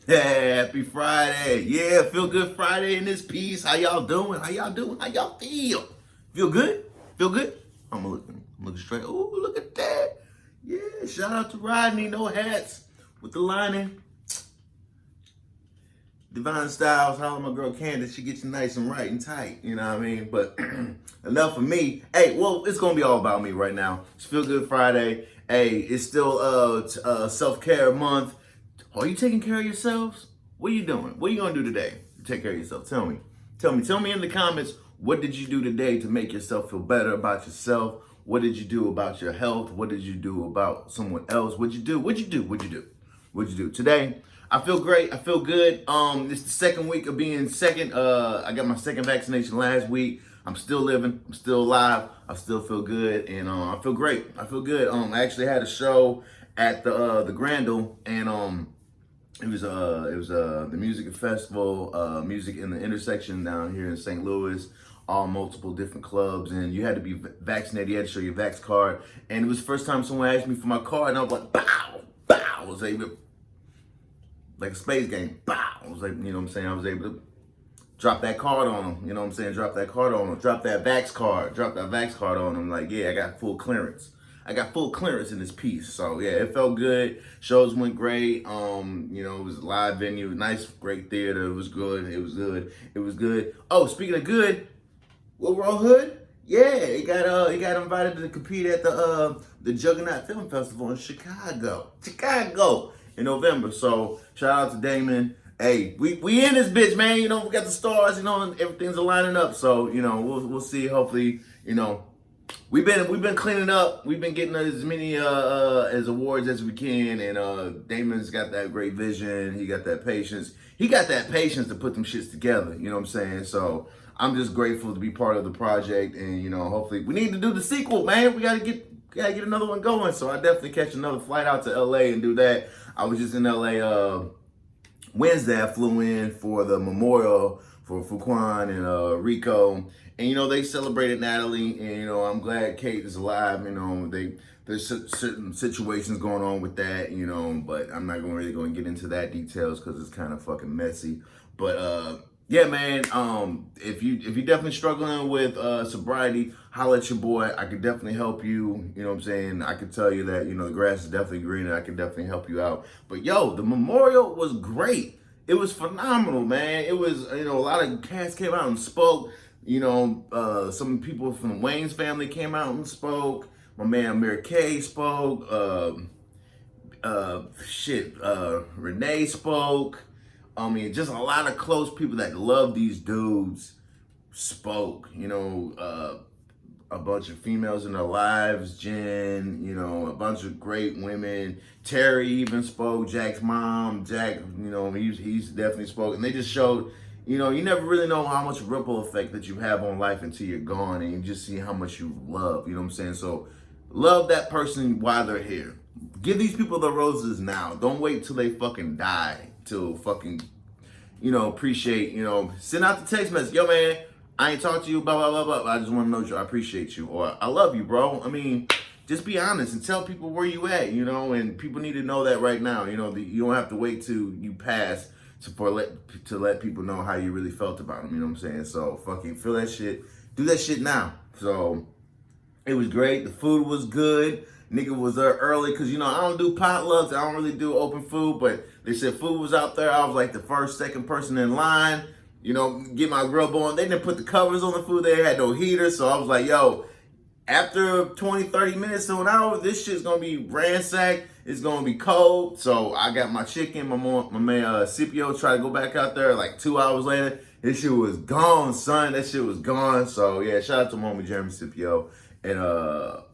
Happy Friday. Yeah, feel good Friday in this piece. How y'all doing? How y'all doing? How y'all feel? Feel good? Feel good? I'm looking straight. Oh, look at that. Yeah, shout out to Rodney, no hats with the lining. Divine Styles, holla my girl Candace, she gets you nice and right and tight, you know what I mean? But enough of me. Hey, well, it's gonna be all about me right now. It's Feel Good Friday. Hey, it's still self-care month. Are you taking care of yourselves? What are you doing? What are you gonna do today to take care of yourself? Tell me. Tell me in the comments, what did you do today to make yourself feel better about yourself? What did you do about your health? What did you do about someone else? What'd you do? What'd you do? Today, I feel great. I feel good. It's the second week of being second. I got my second vaccination last week. I'm still living. I'm still alive. I still feel good, and I feel great. I feel good. I actually had a show at the Grandel, and it was the music festival, music in the intersection down here in St. Louis. All multiple different clubs, and you had to be vaccinated. You had to show your vax card, and it was the first time someone asked me for my card, and I was like, bow, bow. I was able, like a space game, bow. I was like, you know what I'm saying? I was able to drop that card on them. You know what I'm saying? Drop that card on them. Drop that vax card on them. Like, yeah, I got full clearance. I got full clearance in this piece. So yeah, it felt good. Shows went great. It was a live venue, nice, great theater. It was good. It was good. It was good. Oh, speaking of good, Lil Roll Hood, yeah, he got invited to compete at the Juggernaut Film Festival in Chicago in November. So shout out to Damon. Hey, we in this bitch, man. You know, we got the stars, you know, and everything's lining up. So, you know, we'll see. Hopefully, you know, we've been cleaning up. We've been getting as many as awards as we can, and Damon's got that great vision. He got that patience. He got that patience to put them shits together. You know what I'm saying? So I'm just grateful to be part of the project, and you know, hopefully, we need to do the sequel, man. We gotta get another one going. So I definitely catch another flight out to LA and do that. I was just in LA Wednesday. I flew in for the memorial for Fuquan and Rico, and you know, they celebrated Natalie, and you know, I'm glad Kate is alive. You know, there's certain situations going on with that, you know, but I'm not really going to get into that details because it's kind of fucking messy. But yeah, man, if you're definitely struggling with sobriety, holla at your boy. I could definitely help you. You know what I'm saying? I could tell you that, you know, the grass is definitely greener. I can definitely help you out. But yo, the memorial was great. It was phenomenal, man. It was, you know, a lot of cats came out and spoke. You know, some people from Wayne's family came out and spoke. My man Mary Kay spoke. Renee spoke. I mean, just a lot of close people that love these dudes spoke. You know, a bunch of females in their lives, Jen, you know, a bunch of great women. Terry even spoke, Jack's mom. Jack, you know, he's definitely spoke. And they just showed, you know, you never really know how much ripple effect that you have on life until you're gone, and you just see how much you love, you know what I'm saying? So love that person while they're here. Give these people the roses now. Don't wait till they fucking die to fucking, you know, appreciate, you know, send out the text message. Yo, man, I ain't talked to you, blah, blah, blah, blah. I just want to know you. I appreciate you. Or I love you, bro. I mean, just be honest and tell people where you at, you know, and people need to know that right now. You know, you don't have to wait till you pass to let people know how you really felt about them. You know what I'm saying? So fucking feel that shit. Do that shit now. So it was great. The food was good. Nigga was there early because, you know, I don't do potlucks. I don't really do open food, but they said food was out there. I was like the first, second person in line, you know, get my grub on. They didn't put the covers on the food. They had no heater. So I was like, yo, after 20, 30 minutes to an hour, this shit's going to be ransacked. It's going to be cold. So I got my chicken. My man Scipio tried to go back out there like 2 hours later. This shit was gone, son. That shit was gone. So, yeah, shout out to my homie Jeremy Scipio. And,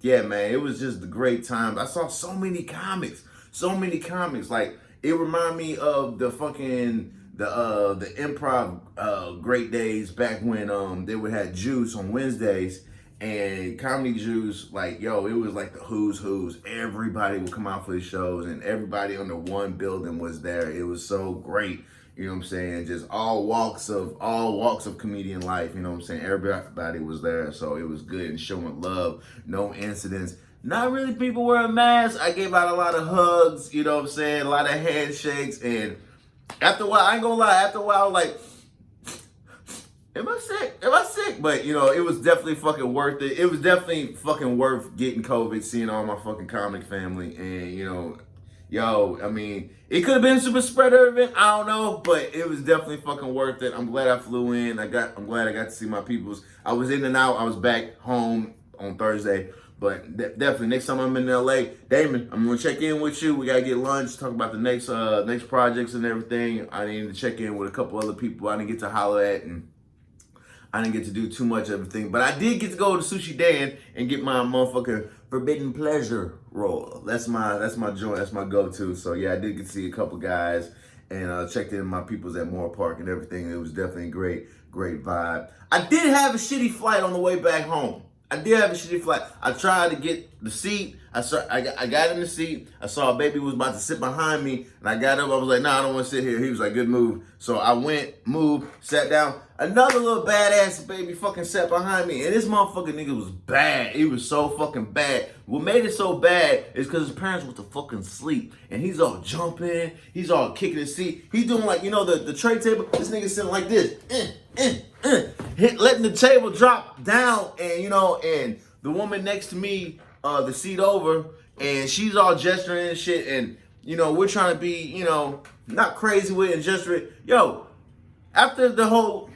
yeah, man, it was just a great time. I saw so many comics. Like, it reminded me of the fucking, the improv great days back when they would have Juice on Wednesdays. And Comedy Juice, like, yo, it was like the who's. Everybody would come out for the shows, and everybody under one building was there. It was so great. You know what I'm saying? Just all walks of comedian life. You know what I'm saying? Everybody was there, so it was good and showing love. No incidents. Not really people wearing masks. I gave out a lot of hugs. You know what I'm saying? A lot of handshakes, and After a while, I ain't gonna lie, after a while, I was like, am I sick? Am I sick? But, you know, it was definitely fucking worth it. It was definitely fucking worth getting COVID, seeing all my fucking comic family. And, you know, yo, I mean, it could have been a super spreader event. I don't know, but it was definitely fucking worth it. I'm glad I flew in. I'm glad I got to see my peoples. I was in and out. I was back home on Thursday. But definitely, next time I'm in LA, Damon, I'm gonna check in with you. We gotta get lunch, talk about the next projects and everything. I need to check in with a couple other people I didn't get to holler at, and I didn't get to do too much of everything. But I did get to go to Sushi Dan and get my motherfucking Forbidden Pleasure roll. That's my joint. That's my go-to. So yeah, I did get to see a couple guys and checked in my peoples at Moore Park and everything. It was definitely a great vibe. I did have a shitty flight on the way back home. I tried to get the seat. I got in the seat. I saw a baby was about to sit behind me, and I got up. I was like, nah, I don't want to sit here. He was like, good move. So I went, moved, sat down. Another little badass baby fucking sat behind me, and this motherfucking nigga was bad. He was so fucking bad. What made it so bad is because his parents went to fucking sleep, and he's all jumping. He's all kicking his seat. He's doing like, you know, the tray table. This nigga sitting like this. Letting the table drop down, and you know, and the woman next to me, the seat over, and she's all gesturing and shit, and you know, we're trying to be, you know, not crazy with it and gesturing. Yo, after the whole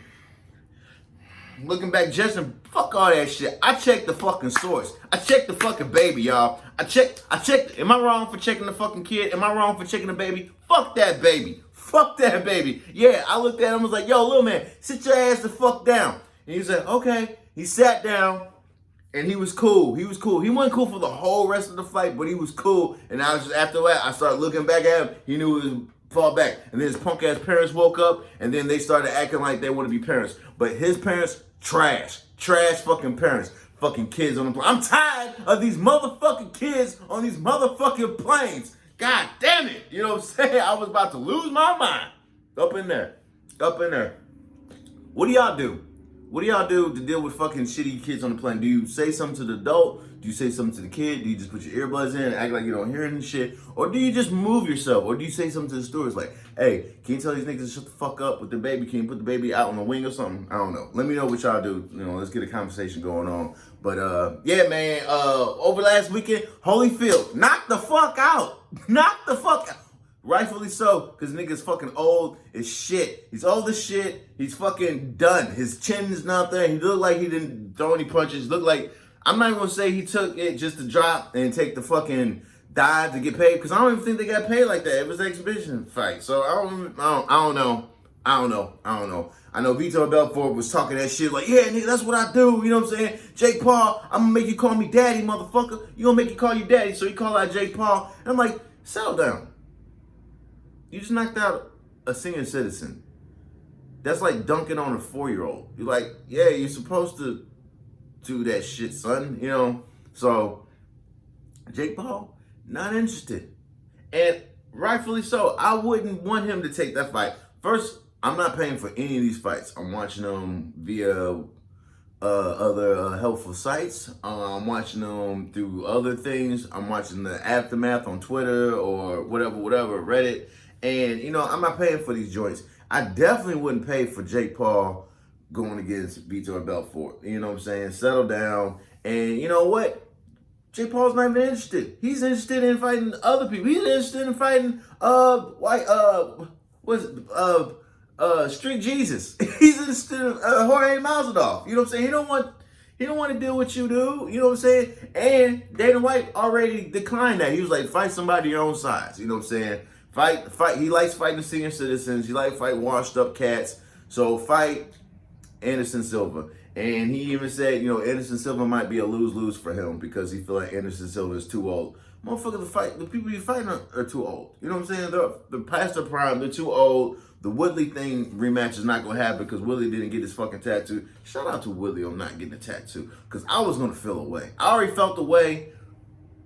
looking back gesturing, fuck all that shit. I checked the fucking source. I checked the fucking baby, y'all. I checked. Am I wrong for checking the fucking kid? Am I wrong for checking the baby? Fuck that baby. Fuck that baby. Yeah, I looked at him and was like, yo, little man, sit your ass the fuck down. And he said, okay. He sat down and he was cool. He wasn't cool for the whole rest of the flight, but he was cool. And I was just, after that, I started looking back at him. He knew it was fall back. And then his punk ass parents woke up, and then they started acting like they want to be parents. But his parents, trash fucking parents. Fucking kids on the plane. I'm tired of these motherfucking kids on these motherfucking planes. God damn it. You know what I'm saying? I was about to lose my mind. Up in there. What do y'all do? What do y'all do to deal with fucking shitty kids on the plane? Do you say something to the adult? Do you say something to the kid? Do you just put your earbuds in and act like you don't hear any shit? Or do you just move yourself? Or do you say something to the stewards like, hey, can you tell these niggas to shut the fuck up with the baby? Can you put the baby out on the wing or something? I don't know. Let me know what y'all do. You know, let's get a conversation going on. But yeah, man, over last weekend, Hollyfield, knocked the fuck out. Knocked the fuck out. Rightfully so, because nigga's fucking old as shit. He's old as shit. He's fucking done. His chin is not there. He looked like he didn't throw any punches. Looked like, I'm not even going to say he took it just to drop and take the fucking dive to get paid, because I don't even think they got paid like that. It was an exhibition fight. So I don't know. I know Vito Belfort was talking that shit like, yeah, nigga, that's what I do. You know what I'm saying? Jake Paul, I'm going to make you call me daddy, motherfucker. You going to make you call you daddy. So he called out Jake Paul. And I'm like, settle down. You just knocked out a senior citizen. That's like dunking on a 4-year-old. You're like, yeah, you're supposed to do that shit, son. You know? So, Jake Paul, not interested. And rightfully so. I wouldn't want him to take that fight. First, I'm not paying for any of these fights. I'm watching them via other helpful sites. I'm watching them through other things. I'm watching the aftermath on Twitter or whatever, Reddit. And, you know, I'm not paying for these joints. I definitely wouldn't pay for Jake Paul going against Vito Belfort. You know what I'm saying? Settle down. And you know what? Jake Paul's not even interested. He's interested in fighting other people. He's interested in fighting Street Jesus. He's interested in Jorge Masvidal. You know what I'm saying? He don't want to deal with you, dude. You know what I'm saying? And Dana White already declined that. He was like, fight somebody your own size. You know what I'm saying? Fight. He likes fighting senior citizens. He likes fighting washed up cats. So fight Anderson Silva. And he even said, you know, Anderson Silva might be a lose-lose for him because he feel like Anderson Silva is too old. Motherfucker, the people you fighting are too old. You know what I'm saying? They're past their prime. They're too old. The Woodley thing rematch is not going to happen because Woodley didn't get his fucking tattoo. Shout out to Woodley on not getting a tattoo because I was going to feel away. I already felt away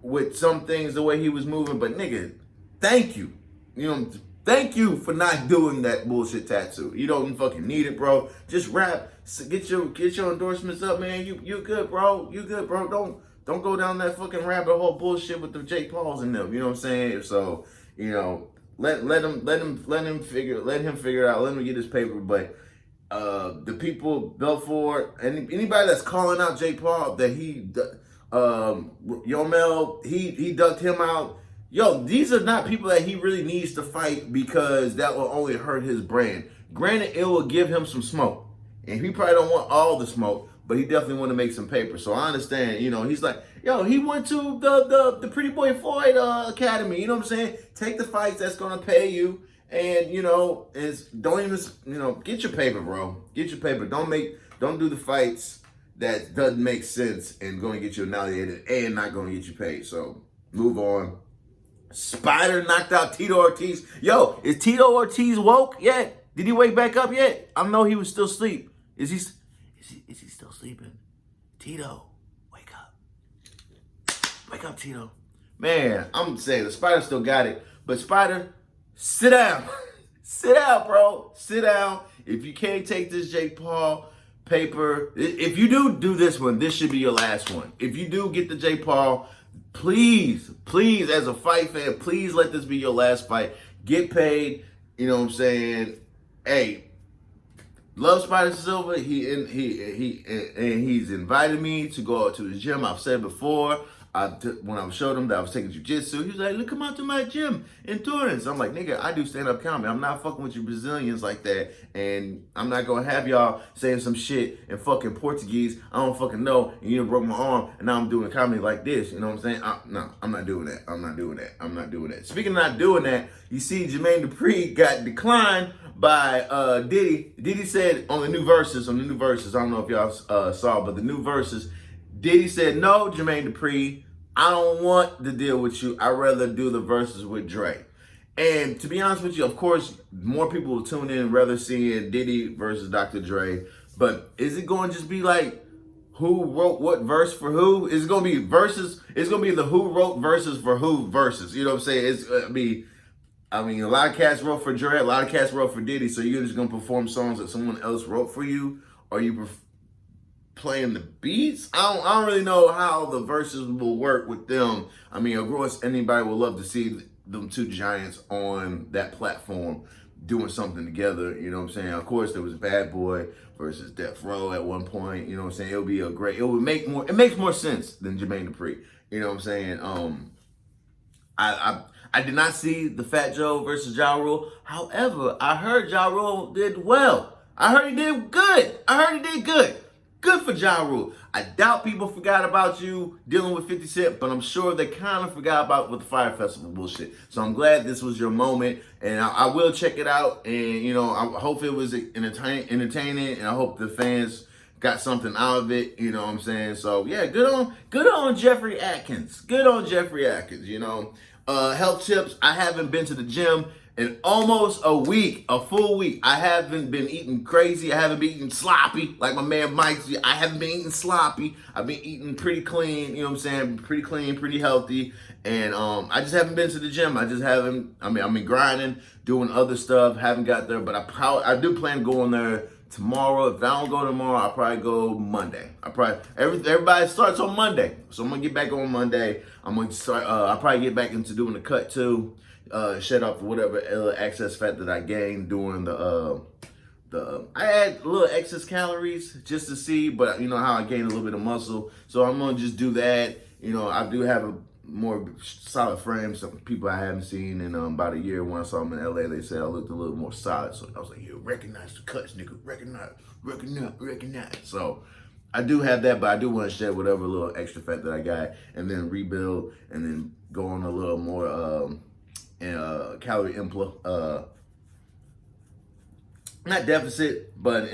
with some things, the way he was moving. But nigga, thank you. You know, thank you for not doing that bullshit tattoo. You don't fucking need it, bro. Just rap. Get your endorsements up, man. You good, bro. You good, bro. Don't go down that fucking rabbit hole bullshit with the Jake Pauls and them. You know what I'm saying? So, you know, let him figure it out. Let him get his paper. But the people, Belfort, and anybody that's calling out Jake Paul that Yomel, he ducked him out. Yo, these are not people that he really needs to fight because that will only hurt his brand. Granted, it will give him some smoke, and he probably don't want all the smoke, but he definitely want to make some paper. So I understand, he's like, yo, he went to the Pretty Boy Floyd Academy. You know what I'm saying? Take the fights that's gonna pay you, and don't even get your paper, bro. Get your paper. Don't do the fights that doesn't make sense and going to get you annihilated and not going to get you paid. So move on. Spider knocked out Tito Ortiz. Yo, is Tito Ortiz woke yet? Did he wake back up yet? I know he was still asleep. Is he still sleeping? Tito, wake up. Wake up, Tito. Man, I'm saying the Spider still got it. But Spider, sit down. Sit down, bro. Sit down. If you can't take this Jake Paul paper, if you do this one, this should be your last one. If you do get the Jake Paul, please, as a fight fan, please let this be your last fight. Get paid. You know what I'm saying? Hey, love Spider Silva. He's invited me to go out to the gym. I've said before. When I showed him that I was taking jiu-jitsu, he was like, look, come out to my gym in Torrance. I'm like, nigga, I do stand-up comedy. I'm not fucking with you Brazilians like that. And I'm not going to have y'all saying some shit in fucking Portuguese I don't fucking know. And you broke my arm, and now I'm doing comedy like this. You know what I'm saying? No, I'm not doing that. I'm not doing that. Speaking of not doing that, you see Jermaine Dupri got declined by Diddy. Diddy said on the new verses, I don't know if y'all saw, but the new verses, Diddy said, no, Jermaine Dupri, I don't want to deal with you. I'd rather do the verses with Dre. And to be honest with you, of course, more people will tune in rather seeing Diddy versus Dr. Dre. But is it going to just be like who wrote what verse for who? Is it going to be verses? It's going to be the who wrote verses for who verses. You know what I'm saying? It's going to be, a lot of cats wrote for Dre, a lot of cats wrote for Diddy. So you're just going to perform songs that someone else wrote for you? Or you playing the beats? I don't really know how the verses will work with them. Of course, anybody would love to see them two giants on that platform doing something together. You know what I'm saying? Of course, there was Bad Boy versus Death Row at one point. You know what I'm saying? It makes more sense than Jermaine Dupri. You know what I'm saying? I did not see the Fat Joe versus Ja Rule. However, I heard Ja Rule did well. I heard he did good. Good for Ja Rule. I doubt people forgot about you dealing with 50 Cent, but I'm sure they kind of forgot about with the Fire Festival bullshit. So I'm glad this was your moment, and I will check it out. And I hope it was entertaining, and I hope the fans got something out of it. You know what I'm saying? So yeah, good on Jeffrey Atkins. Health tips. I haven't been to the gym in almost a full week. I haven't been eating crazy. I haven't been eating sloppy like my man Myke. I haven't been eating sloppy. I've been eating pretty clean, you know what I'm saying? Pretty clean, pretty healthy. And I just haven't been to the gym. I've been grinding, doing other stuff, haven't got there, but I do plan going there tomorrow. If I don't go tomorrow, I'll probably go Monday. Everybody starts on Monday. So I'm gonna get back on Monday. I'm gonna start, I'll probably get back into doing the cut too. Shed off whatever excess fat that I gained during I add a little excess calories just to see, but how I gain a little bit of muscle. So I'm gonna just do that. I do have a more solid frame. Some people I haven't seen in about a year. When I saw them in LA, they said I looked a little more solid. So I was like, "Yo, recognize the cuts, nigga. Recognize." So I do have that, but I do want to shed whatever little extra fat that I got, and then rebuild, and then go on a little more calorie not deficit, but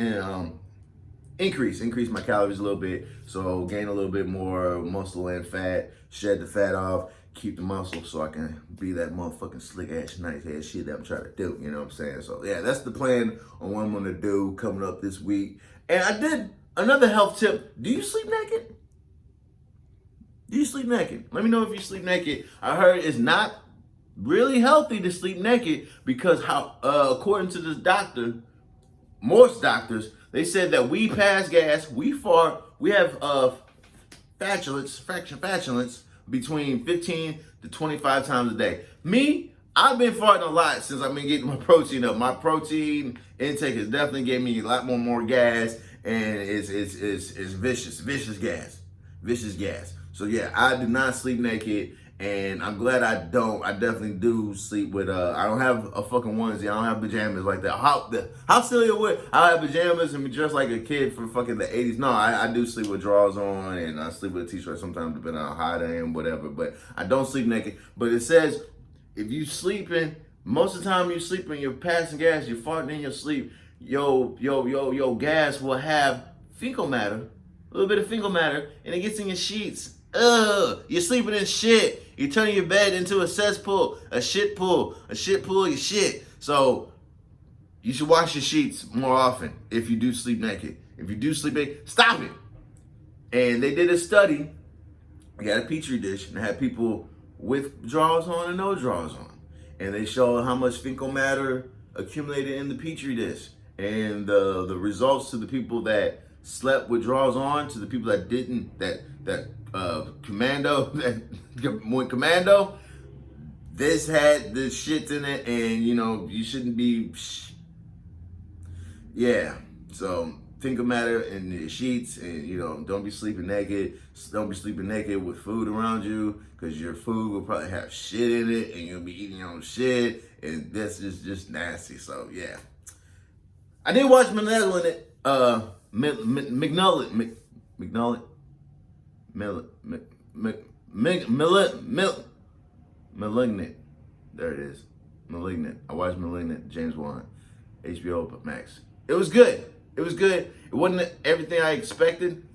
increase my calories a little bit, so gain a little bit more muscle and fat, shed the fat off, keep the muscle, so I can be that motherfucking slick ass, nice ass shit that I'm trying to do. You know what I'm saying? So yeah, that's the plan on what I'm gonna do coming up this week. And I did another health tip. Do you sleep naked? Let me know if you sleep naked. I heard it's not really healthy to sleep naked because according to this doctor, most doctors, they said that we pass gas, we fart, we have flatulence between 15 to 25 times a day. Me, I've been farting a lot since I've been getting my protein up. My protein intake has definitely gave me a lot more gas, and it's vicious gas. So yeah, I do not sleep naked, and I'm glad I don't. I definitely do sleep with I don't have a fucking onesie. I don't have pajamas like that. How silly it would. I have pajamas and be dressed like a kid from fucking the 80s. No, I do sleep with drawers on, and I sleep with a t-shirt sometimes depending on how hot I am, whatever. But I don't sleep naked. But it says if you sleeping, most of the time you sleeping, you're passing gas, you're farting in your sleep, yo gas will have fecal matter, a little bit of fecal matter, and it gets in your sheets. You're sleeping in shit. You're turning your bed into a cesspool, a shit pool of your shit. So you should wash your sheets more often if you do sleep naked. If you do sleep naked, stop it. And they did a study. They got a petri dish and had people with drawers on and no drawers on. And they showed how much fecal matter accumulated in the petri dish. And the results to the people that slept with drawers on, to the people that didn't, that went commando, this had the shit in it, and you shouldn't be, yeah. So think of matter in the sheets, and don't be sleeping naked. Don't be sleeping naked with food around you, because your food will probably have shit in it, and you'll be eating your own shit, and this is just nasty. So yeah, I did watch Malignant. Malignant. There it is. Malignant. I watched Malignant, James Wan, HBO Max. It was good. It wasn't everything I expected,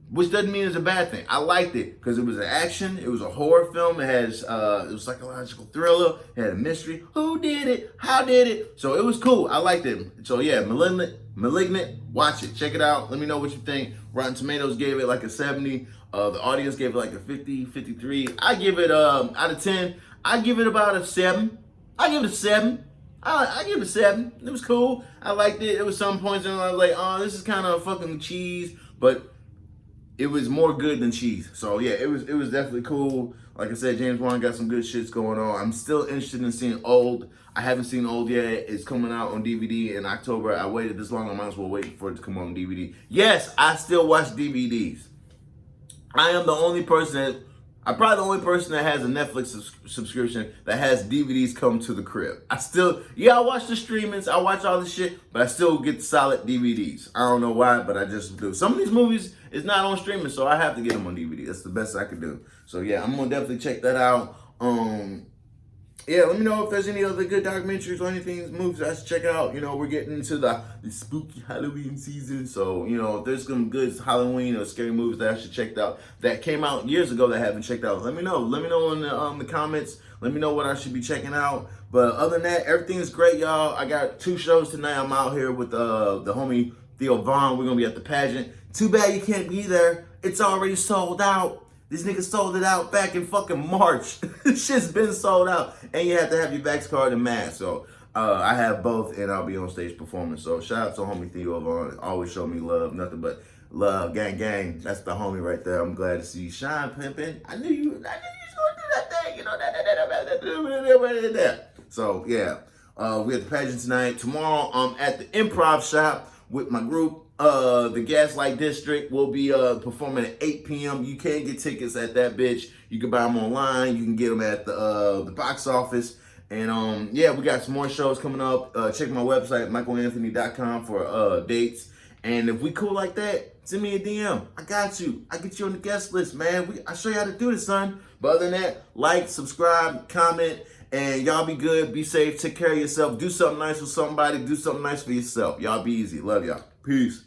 which doesn't mean it's a bad thing. I liked it because it was an action. It was a horror film. It was a psychological thriller. It had a mystery. Who did it? How did it? So it was cool. I liked it. So yeah, Malignant. Watch it. Check it out. Let me know what you think. Rotten Tomatoes gave it like a 70. The audience gave it like a 50, 53. I give it out of 10. I give it about a 7. I give it a 7. I give it a 7. It was cool. I liked it. There was some points and I was like, oh, this is kind of fucking cheese, but it was more good than cheese. So yeah, it was definitely cool. Like I said, James Wan got some good shits going on. I'm still interested in seeing Old. I haven't seen Old yet. It's coming out on DVD in October. I waited this long. I might as well wait for it to come on DVD. Yes, I still watch DVDs. I am the only person I'm probably the only person that has a Netflix subscription that has DVDs come to the crib. I watch the streamings, I watch all this shit, but I still get solid DVDs. I don't know why, but I just do. Some of these movies is not on streaming, so I have to get them on DVD. That's the best I could do. So yeah, I'm gonna definitely check that out. Yeah, let me know if there's any other good documentaries or anything, movies I should check out. We're getting into the spooky Halloween season. So, if there's some good Halloween or scary movies that I should check out that came out years ago that I haven't checked out, let me know. Let me know in the comments. Let me know what I should be checking out. But other than that, everything is great, y'all. I got 2 shows tonight. I'm out here with the homie Theo Vaughn. We're going to be at the pageant. Too bad you can't be there. It's already sold out. These niggas sold it out back in fucking March. Shit's been sold out. And you have to have your Vax card and mask. So I have both, and I'll be on stage performing. So shout out to homie Theo Vaughn. Always show me love. Nothing but love. Gang. That's the homie right there. I'm glad to see you shine, pimping. I knew you was going to do that thing. So yeah, we at the pageant tonight. Tomorrow I'm at the Improv Shop with my group. The Gaslight District will be performing at 8 p.m. You can get tickets at that bitch. You can buy them online. You can get them at the box office. And yeah, we got some more shows coming up. Check my website, michaelanthony.com for dates. And if we cool like that, send me a DM. I got you. I get you on the guest list, man. I show you how to do this, son. But other than that, like, subscribe, comment, and y'all be good, be safe, take care of yourself. Do something nice for somebody. Do something nice for yourself. Y'all be easy. Love y'all. Peace.